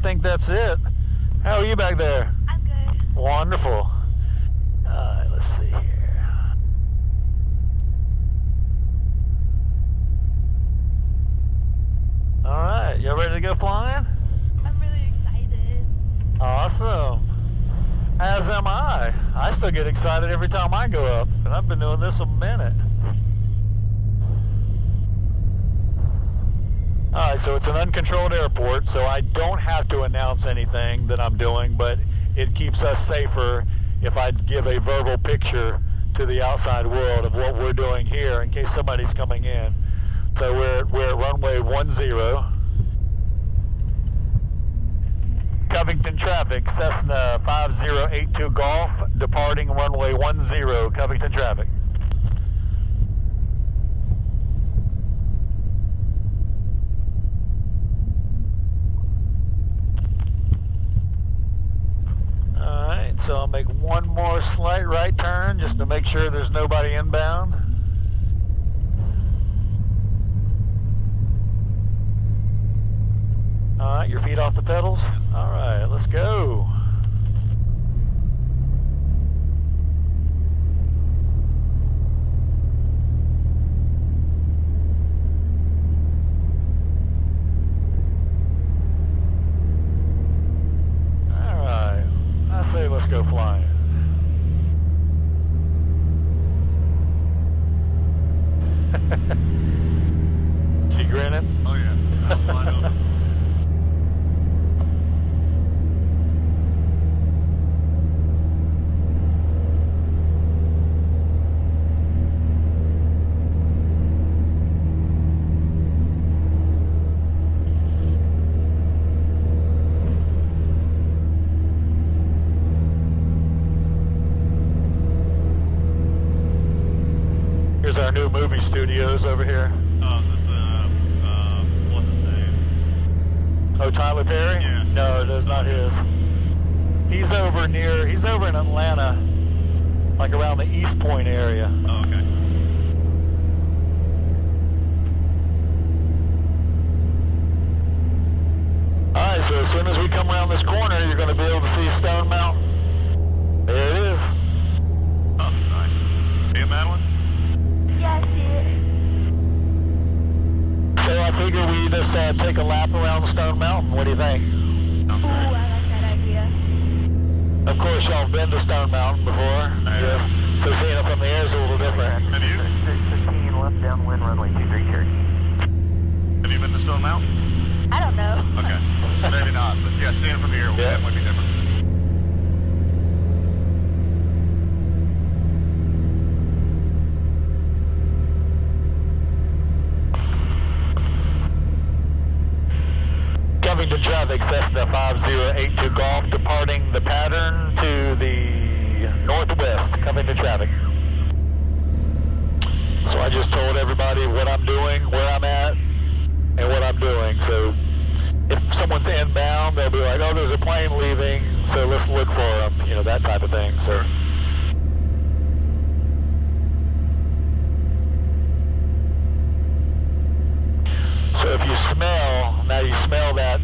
think that's it. How are you back there? I'm good. Wonderful. Let's see here. All right, y'all ready to go flying? I'm really excited. Awesome. As am I. I still get excited every time I go up, and I've been doing this a minute. All right, so it's an uncontrolled airport, so I don't have to announce anything that I'm doing, but it keeps us safer if I give a verbal picture to the outside world of what we're doing here in case somebody's coming in. So we're at runway 10. Covington traffic, Cessna 5082 Golf, departing runway 10, Covington traffic. Alright, so I'll make one more slight right turn just to make sure there's nobody inbound. Alright, your feet off the pedals. Alright, let's go. Alright, I say let's go flying. She grinning? Oh yeah, I'm wide open. Here's our new movie studios over here. Oh, is this what's his name? Oh, Tyler Perry? Yeah. No, that's not his. He's over in Atlanta, like around the East Point area. Oh, okay. Alright, so as soon as we come around this corner, you're going to be able to see Stone Mountain. There it is. Oh, nice. See it, Madelyn? Yeah, I see it. So I figure we just take a lap around Stone Mountain. What do you think? Sounds Ooh, I great. like that idea. Of course, y'all have been to Stone Mountain before. Yeah. So seeing it from the air is a little different. Have you? 615 left downwind runway 23 Cherokee. Have you been to Stone Mountain? I don't know. Okay. Maybe not, but yeah, seeing it from here will Yeah. definitely be different. Covington traffic, Cessna 5082 Golf, departing the pattern to the northwest, Covington traffic. So I just told everybody what I'm doing, where I'm at, and what I'm doing. So if someone's inbound, they'll be like, oh, there's a plane leaving, so let's look for them, you know, that type of thing. So. So if you smell, now you smell that,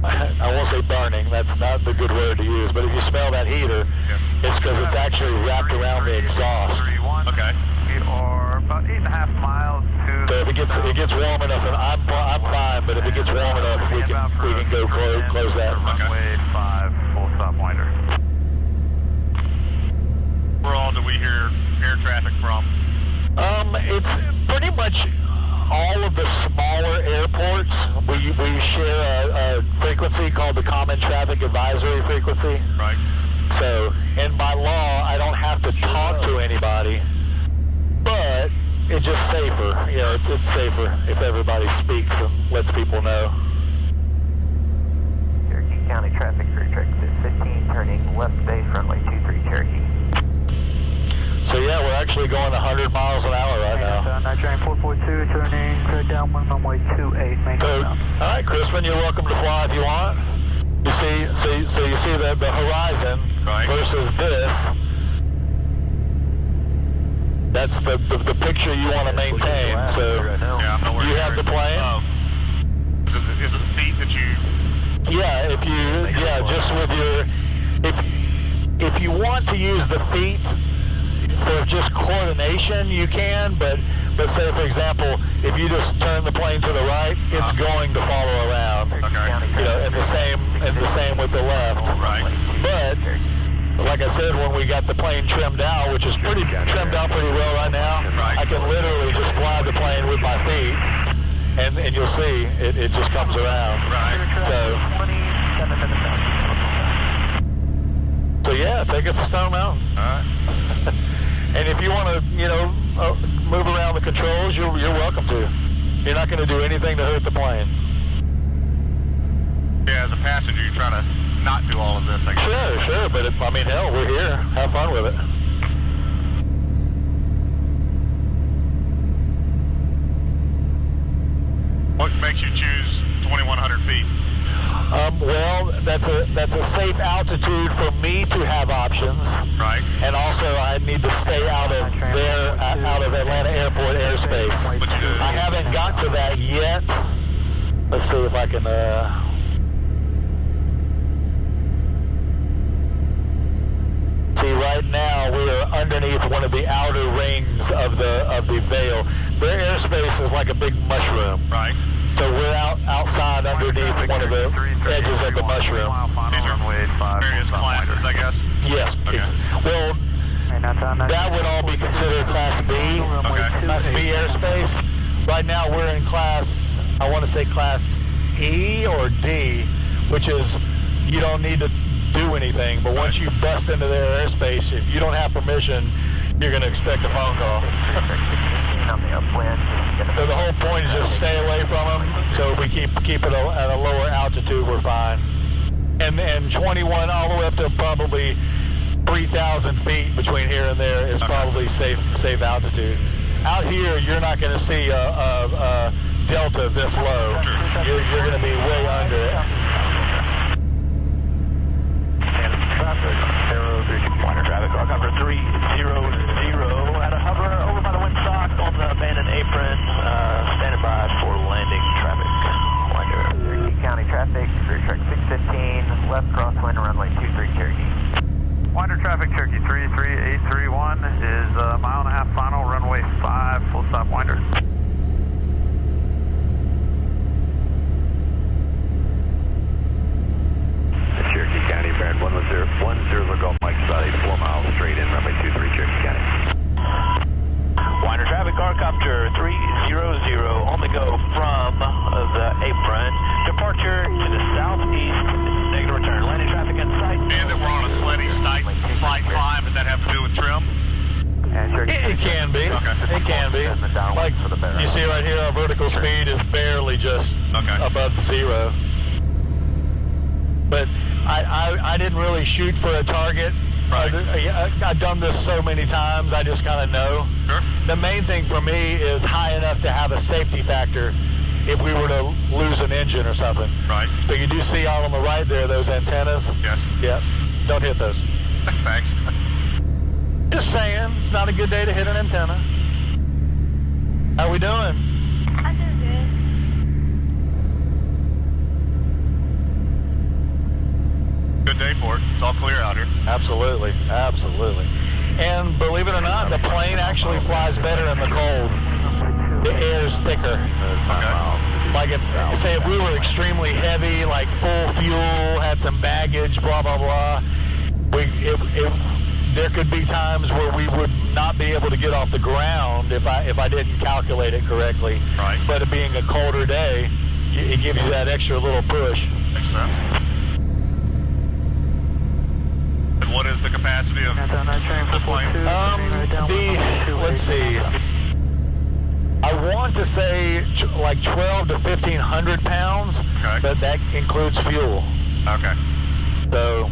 I won't say burning, that's not the good word to use, but if you smell that heater, Yes. it's because it's actually wrapped around the exhaust. Okay. We are about 8.5 miles to... So if it gets warm enough, and I'm fine, but if it gets warm enough, we can go close that. Runway 5, full stop winder. Where all do we hear air traffic from? It's pretty much all of the smaller airports. We share a frequency called the Common Traffic Advisory Frequency. Right. So, in by law, I don't have to talk to anybody, but it's just safer. You know, it's safer if everybody speaks and lets people know. Cherokee County traffic for Cherokee 15 turning left base runway 23 Cherokee. So yeah, we're actually going 100 miles an hour right now. Night train 442 turning downwind runway 28 main. So, all right, Crispin, you're welcome to fly if you want. You see, so you see the horizon Right. versus this. That's the picture you want to maintain. So Yeah, I'm nowhere you near have it. the plane. Is it the feet that you... Yeah, just with your, if you want to use the feet for just coordination, you can, but say, for example, if you just turn the plane to the right, it's going to follow around. Okay. You know, and the same with the left. Right. But like I said, when we got the plane trimmed out, which is trimmed out pretty well right now, Right. I can literally just fly the plane with my feet, and you'll see it just comes around. Right. So yeah, take us to Stone Mountain. All right. And if you want to, you know, move around the controls, you're welcome to. You're not going to do anything to hurt the plane. Yeah, as a passenger, you try to not do all of this, I guess. Sure, but I mean, hell, we're here. Have fun with it. What makes you choose 2,100 feet? Well, that's a safe altitude for me to have options. Right. And also, I need to stay out of Atlanta Airport airspace. But you do. I haven't got to that yet. Let's see if I can. See, right now we are underneath one of the outer rings of the veil. Their airspace is like a big mushroom. Right. So we're outside underneath one of the edges of the mushroom. These are various classes, I guess. Yes. Okay. Well, that would all be considered Class B. Okay. Class B airspace. Right now we're in Class, I want to say Class E or D, which is you don't need to do anything. But once you bust into their airspace, if you don't have permission, you're going to expect a phone call. So the whole point is just stay away from them. So if we keep it at a lower altitude, we're fine. And 21 all the way up to probably 3,000 feet between here and there is probably safe altitude. Out here, you're not going to see a delta this low. You're going to be way under it. Pointer traffic, car cover 300 at a hover over by the windsock on the abandoned apron, standing by for landing traffic. Winder. Cherokee County traffic, Spirit Track 615, left crosswind runway 23 Cherokee. Winder traffic, Cherokee 33831 is a mile and a half final, runway 5, full stop winder. Cherokee County, Baron 110 Golf Mike, about 84 miles straight in, runway 23 Cherokee County. Winder traffic, Arcopter 300 on the go from the apron. Departure to the southeast, negative return. Landing traffic in sight. And that we're on a slight climb, does that have to do with trim? It can be. Okay. It can be. Like you see right here, our vertical speed is barely just above zero. But I didn't really shoot for a target. Right. I've done this so many times, I just kind of know. Sure. The main thing for me is high enough to have a safety factor if we were to lose an engine or something. Right. So you do see out on the right there, those antennas? Yes. Yeah. Don't hit those. Thanks. Just saying, it's not a good day to hit an antenna. How we doing? I'm doing Good day for it. It's all clear out here. Absolutely. And believe it or not, the plane actually flies better in the cold. The air's thicker. Okay. Like if we were extremely heavy, like full fuel, had some baggage, blah blah blah, there could be times where we would not be able to get off the ground if I didn't calculate it correctly. Right. But it being a colder day, it gives you that extra little push. Makes sense. And what is the capacity of this plane? Let's see. I want to say like 12 to 1,500 pounds, but that includes fuel. Okay. So.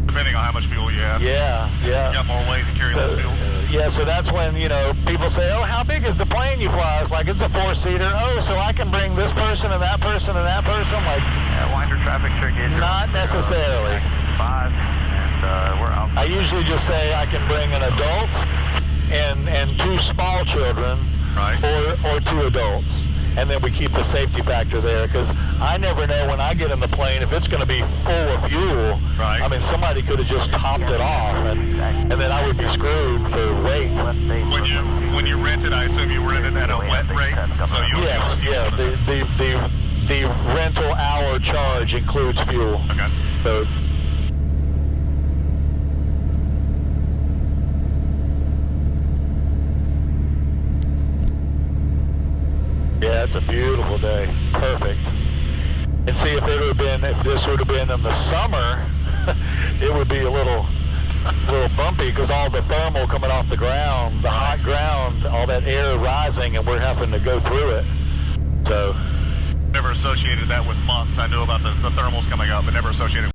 Depending on how much fuel you have. Yeah. You got more weight to carry less fuel. Yeah, so that's when, people say, oh, how big is the plane you fly? It's like, it's a 4-seater. Oh, so I can bring this person and that person and that person? Like, Winder traffic, Cherokee. Not necessarily. 5, and we're out. I usually just say I can bring an adult and 2 small children, Right. or 2 adults. and then we keep the safety factor there, because I never know when I get in the plane if it's going to be full of fuel. Right. I mean, somebody could have just topped it off, and then I would be screwed for weight. When you rented, I assume you rented at a wet rate, so you Yes, yeah. The rental hour charge includes fuel. Okay. So. Yeah, it's a beautiful day. Perfect. And see, if this would have been in the summer, it would be a little bumpy, because all the thermal coming off the ground, the hot ground, all that air rising, and we're having to go through it. So. Never associated that with months. I knew about the thermals coming up, but never associated